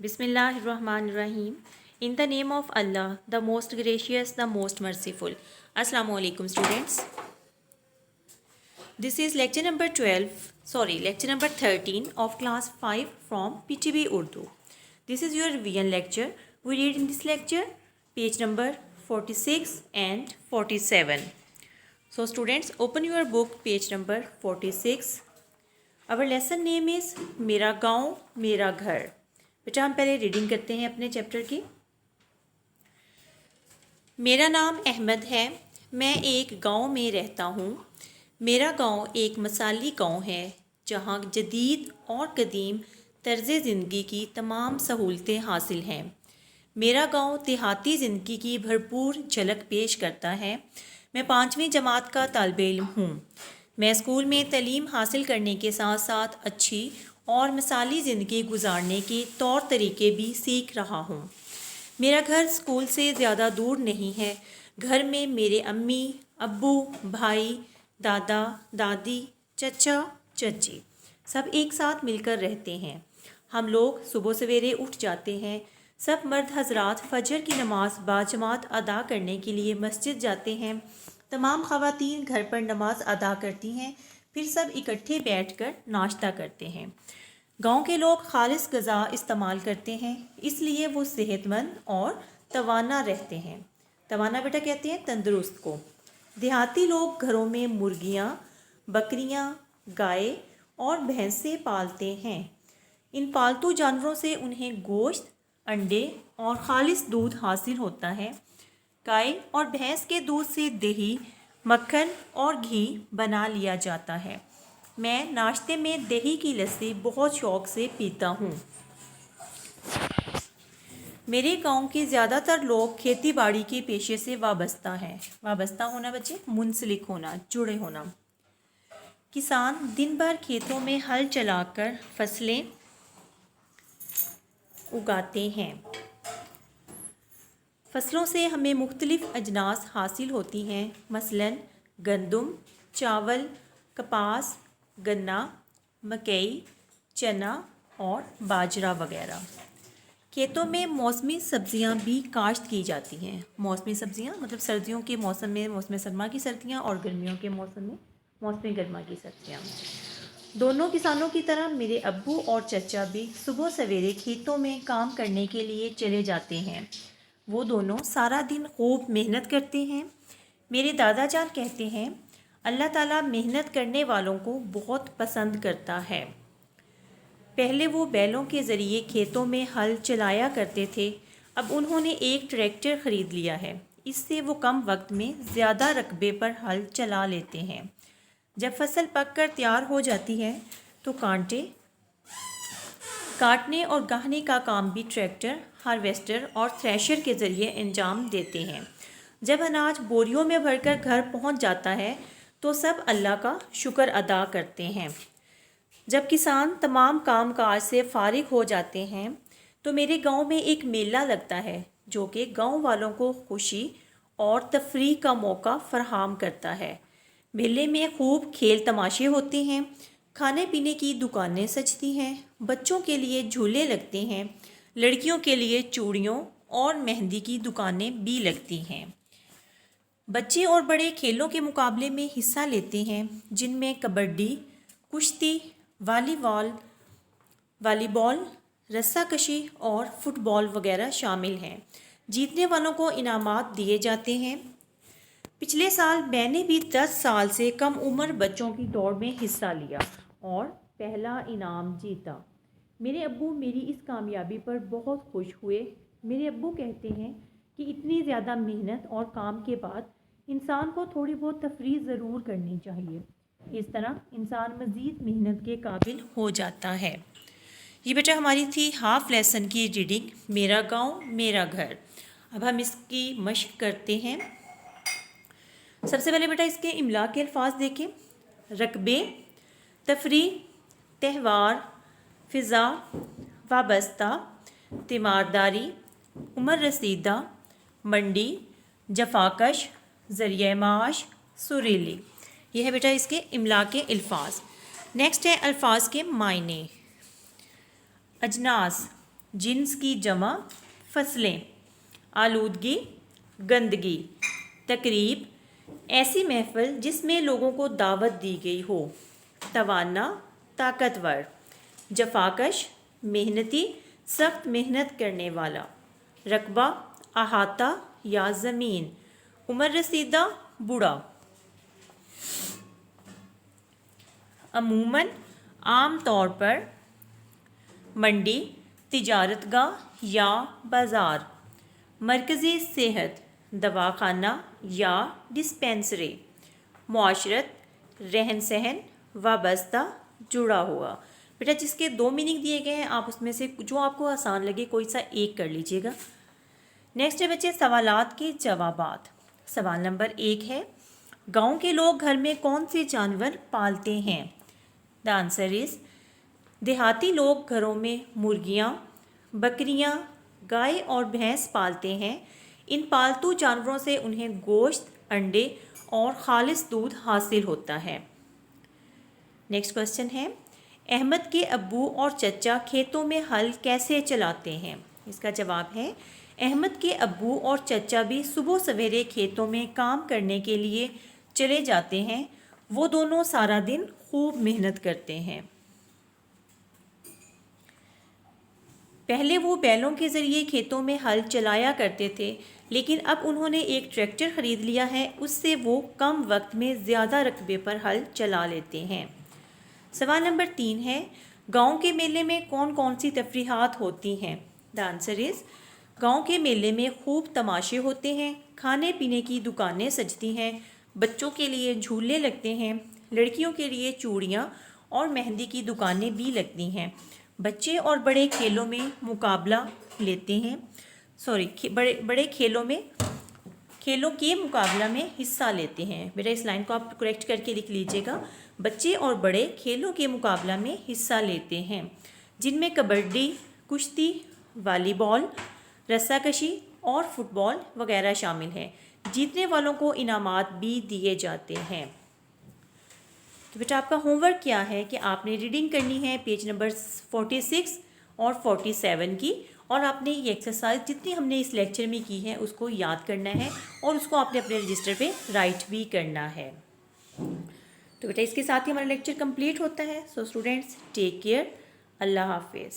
Bismillahirrahmanirrahim. In the name of Allah, the most gracious, the most merciful. Assalamu alaikum students. This is lecture number 13 of class 5 from PTB Urdu. This is your revision lecture. We read in this lecture page number 46 and 47. So students, open your book page number 46. Our lesson name is मेरा गाँव मेरा घर. बेटा हम पहले reading करते हैं अपने चैप्टर की. मेरा नाम अहमद है. मैं एक गांव में रहता हूँ. मेरा गांव एक मसाली गांव है जहाँ जदीद और कदीम तर्ज़ ज़िंदगी की तमाम सहूलतें हासिल हैं. मेरा गांव देहाती ज़िंदगी की भरपूर झलक पेश करता है. मैं 5वीं जमात का तालिबे इल्म हूँ. मैं स्कूल में तालीम हासिल करने के साथ साथ अच्छी और मिसाली ज़िंदगी गुजारने के तौर तरीके भी सीख रहा हूँ. मेरा घर स्कूल से ज़्यादा दूर नहीं है. घर में मेरे अम्मी, अब्बू, भाई, दादा, दादी, चचा, चची सब एक साथ मिलकर रहते हैं. हम लोग सुबह सवेरे उठ जाते हैं. सब मर्द हजरात फजर की नमाज बाजमात अदा करने के लिए मस्जिद जाते हैं. तमाम ख़वातीन घर पर नमाज अदा करती हैं. फिर सब इकट्ठे बैठकर नाश्ता करते हैं. गांव के लोग खालिस ग़ज़ा इस्तेमाल करते हैं, इसलिए वो सेहतमंद और तवाना रहते हैं. तवाना बेटा कहते हैं तंदुरुस्त को. देहाती लोग घरों में मुर्गियाँ, बकरियाँ, गाय और भैंसें पालते हैं. इन पालतू जानवरों से उन्हें गोश्त, अंडे और खालिस दूध हासिल होता है. गाय और भैंस के दूध से दही, मक्खन और घी बना लिया जाता है. मैं नाश्ते में दही की लस्सी बहुत शौक़ से पीता हूँ. मेरे गांव के ज़्यादातर लोग खेती बाड़ी के पेशे से वाबस्ता हैं. वाबस्ता होना बच्चे, मुंसलिक होना, जुड़े होना. किसान दिन भर खेतों में हल चलाकर फसलें उगाते हैं. फसलों से हमें मुख्तलिफ़ अजनास हासिल होती हैं, मसलन गंदम, चावल, कपास, गन्ना, मकई, चना और बाजरा वगैरह. खेतों में मौसमी सब्ज़ियां भी काश्त की जाती हैं. मौसमी सब्ज़ियां मतलब सर्दियों के मौसम में मौसम सरमा की सब्ज़ियां और गर्मियों के मौसम में मौसमी गर्मा की सब्ज़ियां. दोनों किसानों की तरह मेरे अब्बू और चचा भी सुबह सवेरे खेतों में काम करने के लिए चले जाते हैं. वो दोनों सारा दिन खूब मेहनत करते हैं. मेरे दादा जान कहते हैं अल्लाह ताला मेहनत करने वालों को बहुत पसंद करता है. पहले वो बैलों के ज़रिए खेतों में हल चलाया करते थे. अब उन्होंने एक ट्रैक्टर ख़रीद लिया है. इससे वो कम वक्त में ज़्यादा रकबे पर हल चला लेते हैं. जब फसल पककर तैयार हो जाती है तो काटने और गाहने का काम भी ट्रैक्टर, हार्वेस्टर और थ्रेशर के ज़रिए अंजाम देते हैं. जब अनाज बोरियों में भरकर घर पहुंच जाता है तो सब अल्लाह का शुक्र अदा करते हैं. जब किसान तमाम काम काज से फारिग हो जाते हैं तो मेरे गांव में एक मेला लगता है जो कि गांव वालों को खुशी और तफरीह का मौका फराहम करता है. मेले में खूब खेल तमाशे होते हैं. खाने पीने की दुकानें सजती हैं. बच्चों के लिए झूले लगते हैं. लड़कियों के लिए चूड़ियों और मेहंदी की दुकानें भी लगती हैं. बच्चे और बड़े खेलों के मुकाबले में हिस्सा लेते हैं जिनमें कबड्डी, कुश्ती, वॉलीबॉल, रस्साकशी और फुटबॉल वगैरह शामिल हैं. जीतने वालों को इनामात दिए जाते हैं. पिछले साल मैंने भी 10 साल से कम उम्र बच्चों की दौड़ में हिस्सा लिया और पहला इनाम जीता. मेरे अब्बू मेरी इस कामयाबी पर बहुत खुश हुए. मेरे अब्बू कहते हैं कि इतनी ज़्यादा मेहनत और काम के बाद इंसान को थोड़ी बहुत तफरीह ज़रूर करनी चाहिए. इस तरह इंसान मज़ीद मेहनत के काबिल हो जाता है. ये बेटा हमारी थी हाफ लेसन की रीडिंग मेरा गांव मेरा घर. अब हम इसकी मश्क करते हैं. सबसे पहले बेटा इसके इमला के अल्फाज देखें. रकबे, तफरीह, त्यौहार, फ़िज़ा, वाबस्ता, तीमारदारी, उम्र रसीदा, मंडी, जफाकश, ज़रिया माश, सुरीली. यह है बेटा इसके इमला के अल्फाज. नेक्स्ट है अल्फाज के मायने. अजनास, जिन्स की जमा फसलें, आलूदगी गंदगी, तकरीब ऐसी महफिल जिसमें लोगों को दावत दी गई हो, तवाना ताकतवर, जफाकश मेहनती सख्त मेहनत करने वाला, रकबा अहाता या ज़मीन, उम्र रसीदा बूढ़ा। अमूमन आम तौर पर, मंडी तिजारतगाह या बाज़ार, मरकज़ी सेहत दवाखाना या डिस्पेंसरी, मुआशरत रहन सहन वाबस्ता जुड़ा हुआ। बेटा जिसके 2 मीनिंग दिए गए हैं आप उसमें से जो आपको आसान लगे कोई सा एक कर लीजिएगा। नेक्स्ट है बच्चे सवालात के जवाबात। सवाल नंबर 1 है, गांव के लोग घर में कौन से जानवर पालते हैं? द आंसर इज, देहाती लोग घरों में मुर्गियाँ, बकरियाँ, गाय और भैंस पालते हैं। इन पालतू जानवरों से उन्हें गोश्त, अंडे और खालिस दूध हासिल होता है। नेक्स्ट क्वेश्चन है, अहमद के अब्बू और चचा खेतों में हल कैसे चलाते हैं? इसका जवाब है, अहमद के अब्बू और चचा भी सुबह सवेरे खेतों में काम करने के लिए चले जाते हैं। वो दोनों सारा दिन खूब मेहनत करते हैं। पहले वो बैलों के ज़रिए खेतों में हल चलाया करते थे, लेकिन अब उन्होंने एक ट्रैक्टर ख़रीद लिया है, उससे वो कम वक्त में ज़्यादा रकबे पर हल चला लेते हैं। सवाल नंबर 3 है, गांव के मेले में कौन कौन सी तफरीहात होती हैं? द आंसर इज़, गांव के मेले में खूब तमाशे होते हैं, खाने पीने की दुकानें सजती हैं, बच्चों के लिए झूले लगते हैं, लड़कियों के लिए चूड़ियाँ और मेहंदी की दुकानें भी लगती हैं। बच्चे और बड़े खेलों में मुकाबला लेते हैं, बड़े खेलों के मुकाबला में हिस्सा लेते हैं। बेटा इस लाइन को आप करेक्ट करके लिख लीजिएगा। बच्चे और बड़े खेलों के मुकाबला में हिस्सा लेते हैं, जिनमें कबड्डी, कुश्ती, वॉलीबॉल, रस्साकशी और फुटबॉल वगैरह शामिल हैं। जीतने वालों को इनामात भी दिए जाते हैं। तो बेटा आपका होमवर्क क्या है कि आपने रीडिंग करनी है पेज नंबर 46 और 47 की, और आपने ये एक्सरसाइज जितनी हमने इस लेक्चर में की है उसको याद करना है और उसको आपने अपने रजिस्टर पे राइट भी करना है। तो बेटा इसके साथ ही हमारा लेक्चर कंप्लीट होता है। सो स्टूडेंट्स टेक केयर, अल्लाह हाफिज़।